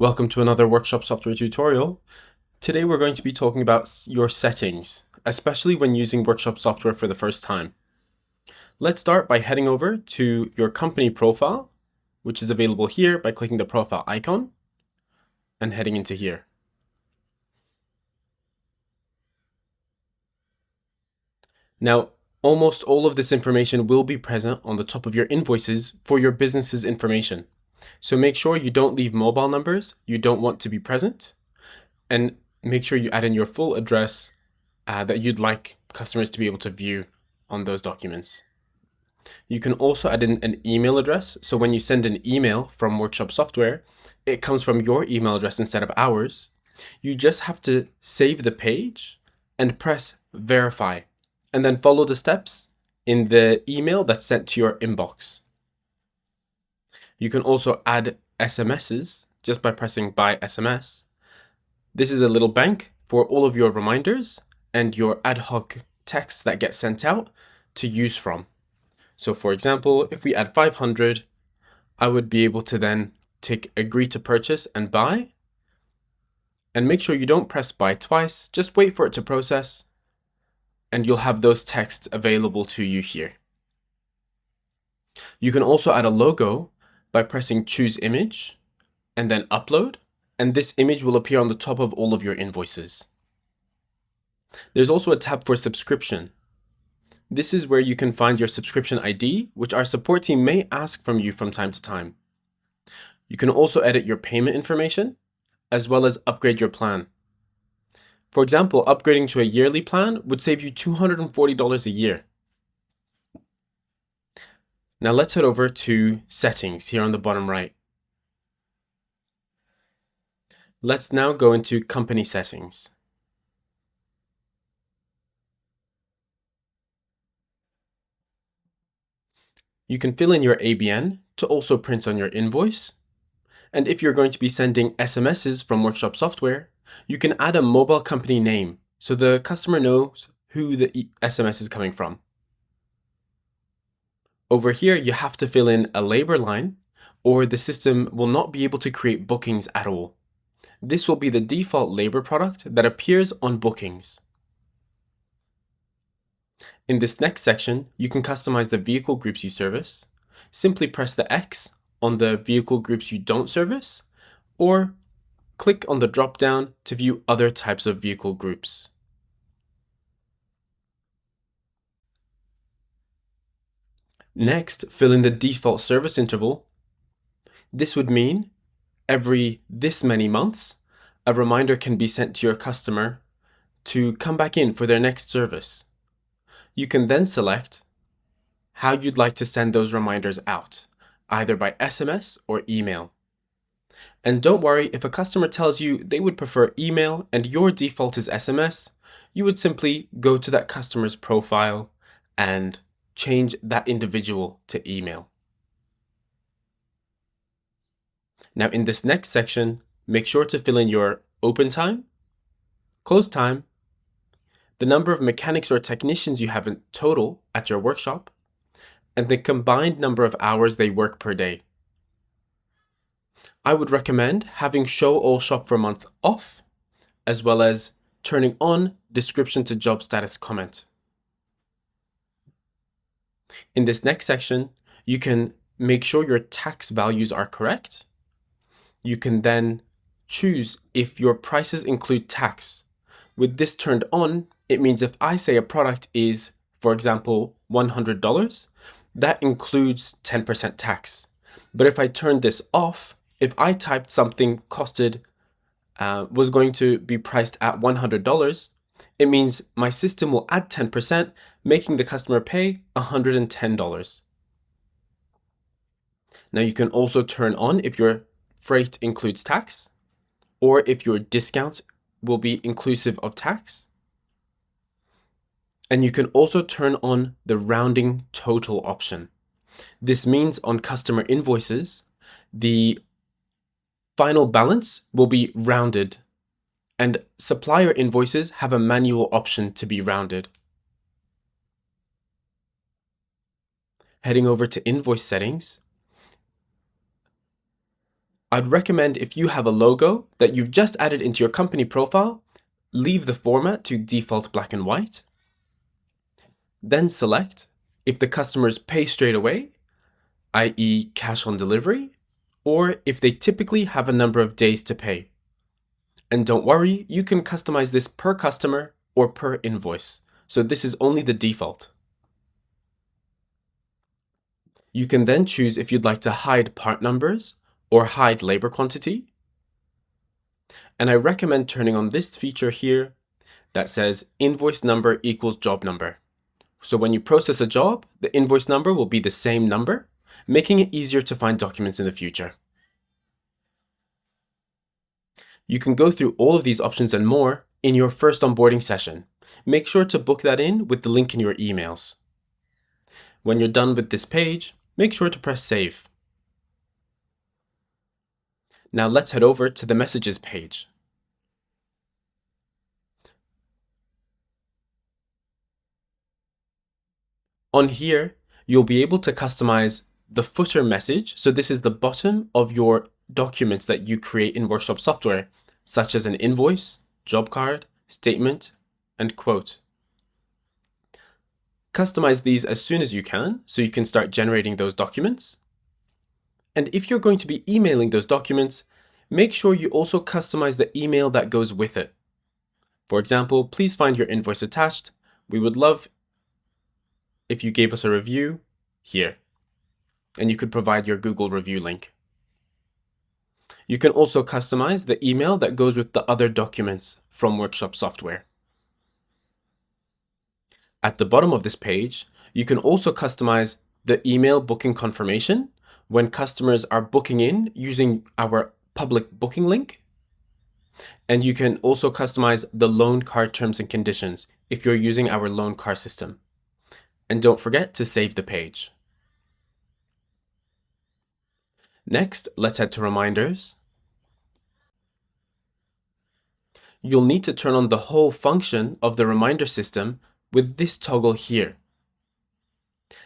Welcome to another workshop software tutorial. Today we're going to be talking about your settings, especially when using workshop software for the first time. Let's start by heading over to your company profile, which is available here by clicking the profile icon and heading into here. Now, almost all of this information will be present on the top of your invoices for your business's information. So make sure you don't leave mobile numbers you don't want to be present, and make sure you add in your full address that you'd like customers to be able to view on those documents. You can also add in an email address, so when you send an email from Workshop Software, it comes from your email address instead of ours. You just have to save the page and press verify, and then follow the steps in the email that's sent to your inbox. You can also add SMSs just by pressing buy SMS. This is a little bank for all of your reminders and your ad hoc texts that get sent out to use from. So for example, if we add 500, I would be able to then tick agree to purchase and buy. And make sure you don't press buy twice, just wait for it to process, and you'll have those texts available to you here. You can also add a logo by pressing choose image and then upload, and this image will appear on the top of all of your invoices. There's also a tab for subscription. This is where you can find your subscription ID, which our support team may ask from you from time to time. You can also edit your payment information, as well as upgrade your plan. For example, upgrading to a yearly plan would save you $240 a year. Now let's head over to settings here on the bottom right. Let's now go into company settings. You can fill in your ABN to also print on your invoice. And if you're going to be sending SMSs from Workshop Software, you can add a mobile company name so the customer knows who the SMS is coming from. Over here, you have to fill in a labor line, or the system will not be able to create bookings at all. This will be the default labor product that appears on bookings. In this next section, you can customize the vehicle groups you service. Simply press the X on the vehicle groups you don't service, or click on the drop-down to view other types of vehicle groups. Next, fill in the default service interval. This would mean every this many months, a reminder can be sent to your customer to come back in for their next service. You can then select how you'd like to send those reminders out, either by SMS or email. And don't worry, if a customer tells you they would prefer email and your default is SMS, you would simply go to that customer's profile and change that individual to email. Now in this next section, make sure to fill in your open time, close time, the number of mechanics or technicians you have in total at your workshop, and the combined number of hours they work per day. I would recommend having show all shop for month off, as well as turning on description to job status comment. In this next section, you can make sure your tax values are correct. You can then choose if your prices include tax. With this turned on, it means if I say a product is, for example, $100, that includes 10% tax. But if I turn this off, if I typed something was going to be priced at $100, it means my system will add 10%, making the customer pay $110. Now you can also turn on if your freight includes tax, or if your discount will be inclusive of tax. And you can also turn on the rounding total option. This means on customer invoices, the final balance will be rounded, and supplier invoices have a manual option to be rounded. Heading over to invoice settings, I'd recommend if you have a logo that you've just added into your company profile, leave the format to default black and white. Then select if the customers pay straight away, i.e. cash on delivery, or if they typically have a number of days to pay. And don't worry, you can customize this per customer or per invoice. So this is only the default. You can then choose if you'd like to hide part numbers or hide labor quantity. And I recommend turning on this feature here that says invoice number equals job number. So when you process a job, the invoice number will be the same number, making it easier to find documents in the future. You can go through all of these options and more in your first onboarding session. Make sure to book that in with the link in your emails. When you're done with this page, make sure to press save. Now let's head over to the messages page. On here, you'll be able to customize the footer message. So this is the bottom of your documents that you create in Workshop software, such as an invoice, job card, statement, and quote. Customize these as soon as you can so you can start generating those documents. And if you're going to be emailing those documents, make sure you also customize the email that goes with it. For example, please find your invoice attached. We would love if you gave us a review here, and you could provide your Google review link. You can also customize the email that goes with the other documents from Workshop software. At the bottom of this page, you can also customize the email booking confirmation when customers are booking in using our public booking link. And you can also customize the loan card terms and conditions if you're using our loan card system. And don't forget to save the page. Next, let's head to reminders. You'll need to turn on the whole function of the reminder system with this toggle here.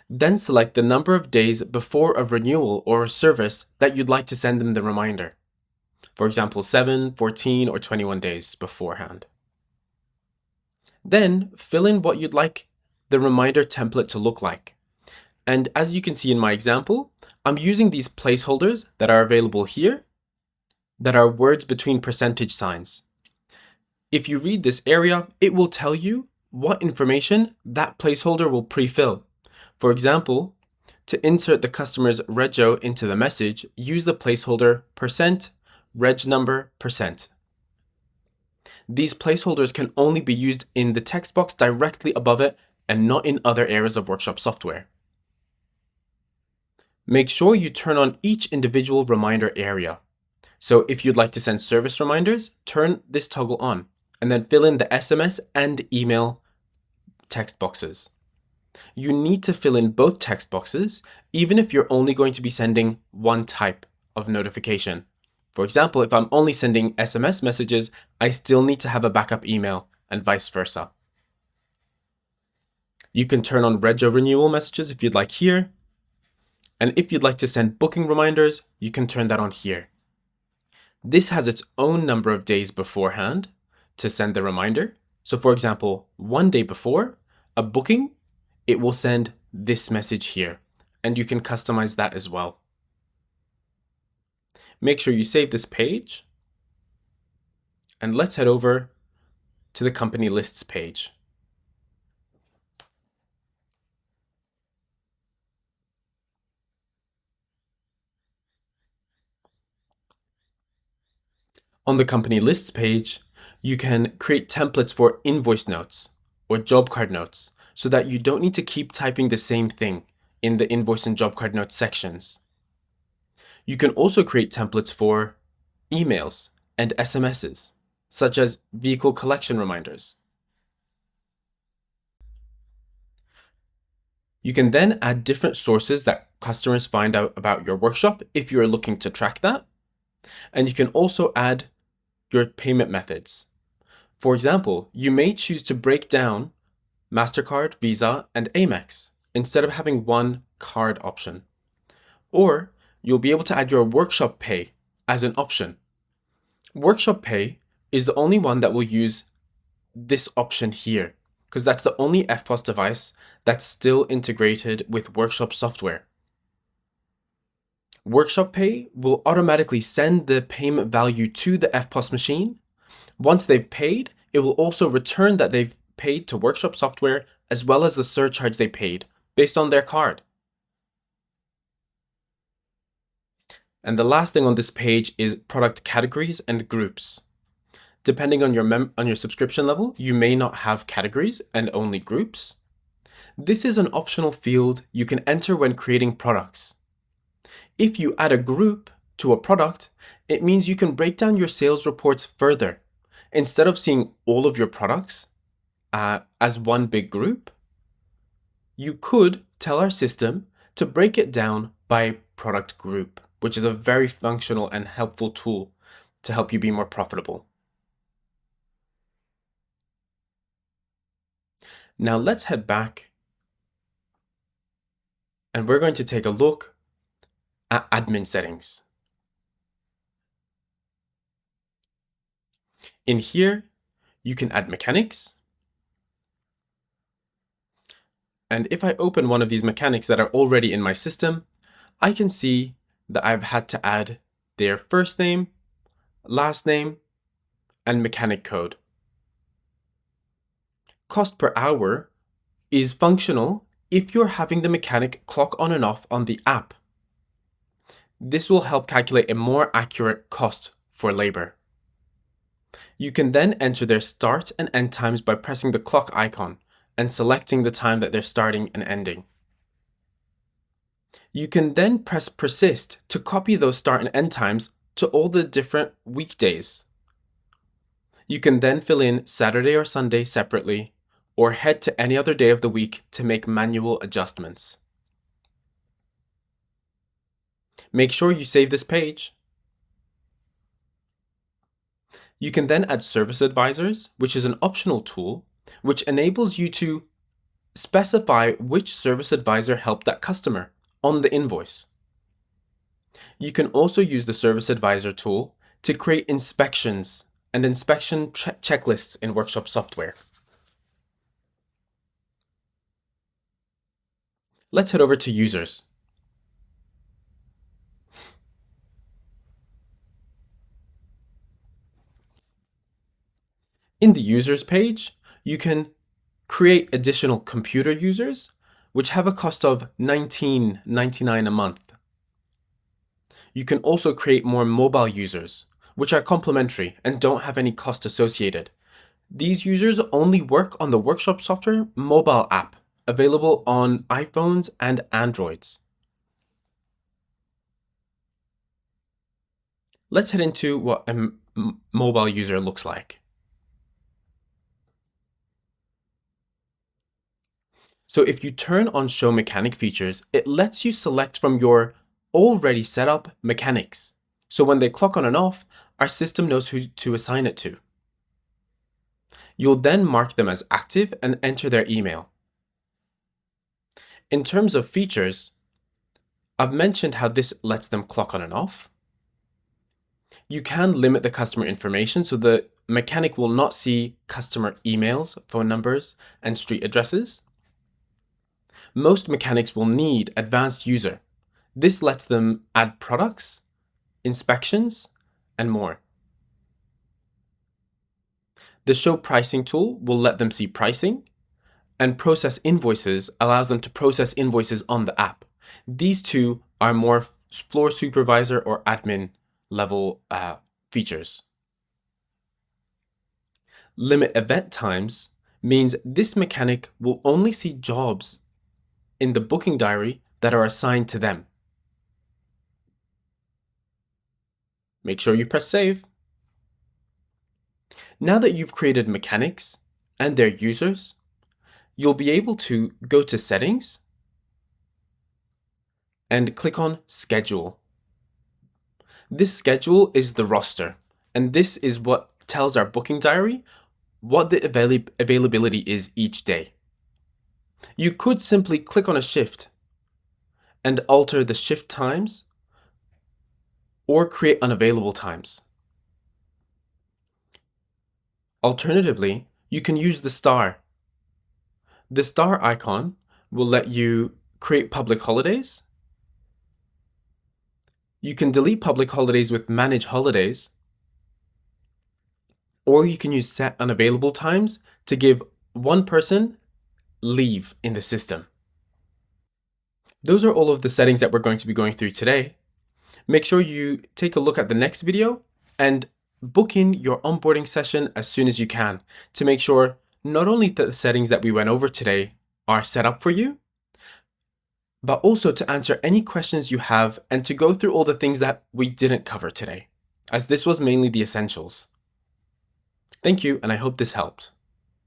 Then select the number of days before a renewal or a service that you'd like to send them the reminder. For example, 7, 14, or 21 days beforehand. Then fill in what you'd like the reminder template to look like. And as you can see in my example, I'm using these placeholders that are available here that are words between percentage signs. If you read this area, it will tell you what information that placeholder will pre-fill. For example, to insert the customer's rego into the message, use the placeholder %reg number %. These placeholders can only be used in the text box directly above it and not in other areas of Workshop software. Make sure you turn on each individual reminder area. So if you'd like to send service reminders, turn this toggle on and then fill in the SMS and email text boxes. You need to fill in both text boxes, even if you're only going to be sending one type of notification. For example, if I'm only sending SMS messages, I still need to have a backup email and vice versa. You can turn on rego renewal messages if you'd like here. And if you'd like to send booking reminders, you can turn that on here. This has its own number of days beforehand to send the reminder. So for example, 1 day before a booking, it will send this message here, and you can customize that as well. Make sure you save this page, and let's head over to the company lists page. On the company lists page, you can create templates for invoice notes or job card notes so that you don't need to keep typing the same thing in the invoice and job card notes sections. You can also create templates for emails and SMSs, such as vehicle collection reminders. You can then add different sources that customers find out about your workshop if you're looking to track that. And you can also add your payment methods. For example, you may choose to break down MasterCard, Visa, and Amex instead of having one card option. Or you'll be able to add your workshop pay as an option. Workshop Pay is the only one that will use this option here, because that's the only FPOS device that's still integrated with Workshop software. Workshop Pay will automatically send the payment value to the FPOS machine. Once they've paid, it will also return that they've paid to Workshop software as well as the surcharge they paid based on their card. And the last thing on this page is product categories and groups. Depending on your subscription level, you may not have categories and only groups. This is an optional field you can enter when creating products. If you add a group to a product, it means you can break down your sales reports further. Instead of seeing all of your products as one big group, you could tell our system to break it down by product group, which is a very functional and helpful tool to help you be more profitable. Now let's head back and we're going to take a look at admin settings. In here, you can add mechanics. And if I open one of these mechanics that are already in my system, I can see that I've had to add their first name, last name, and mechanic code. Cost per hour is functional if you're having the mechanic clock on and off on the app. This will help calculate a more accurate cost for labor. You can then enter their start and end times by pressing the clock icon and selecting the time that they're starting and ending. You can then press persist to copy those start and end times to all the different weekdays. You can then fill in Saturday or Sunday separately, or head to any other day of the week to make manual adjustments. Make sure you save this page. You can then add service advisors, which is an optional tool, which enables you to specify which service advisor helped that customer on the invoice. You can also use the service advisor tool to create inspections and inspection checklists in Workshop software. Let's head over to users. In the users page, you can create additional computer users, which have a cost of $19.99 a month. You can also create more mobile users, which are complimentary and don't have any cost associated. These users only work on the Workshop software mobile app, available on iPhones and Androids. Let's head into what a mobile user looks like. So if you turn on Show Mechanic features, it lets you select from your already set up mechanics. So when they clock on and off, our system knows who to assign it to. You'll then mark them as active and enter their email. In terms of features, I've mentioned how this lets them clock on and off. You can limit the customer information so the mechanic will not see customer emails, phone numbers, and street addresses. Most mechanics will need advanced user. This lets them add products, inspections, and more. The show pricing tool will let them see pricing, and process invoices allows them to process invoices on the app. These two are more floor supervisor or admin level features. Limit event times means this mechanic will only see jobs in the booking diary that are assigned to them. Make sure you press save. Now that you've created mechanics and their users, you'll be able to go to settings and click on schedule. This schedule is the roster, and this is what tells our booking diary what the availability is each day. You could simply click on a shift and alter the shift times or create unavailable times. Alternatively, you can use the star. The star icon will let you create public holidays. You can delete public holidays with Manage Holidays, or you can use Set Unavailable Times to give one person leave in the system. Those are all of the settings that we're going to be going through today. Make sure you take a look at the next video and book in your onboarding session as soon as you can to make sure not only that the settings that we went over today are set up for you, but also to answer any questions you have and to go through all the things that we didn't cover today, as this was mainly the essentials. Thank you, and I hope this helped.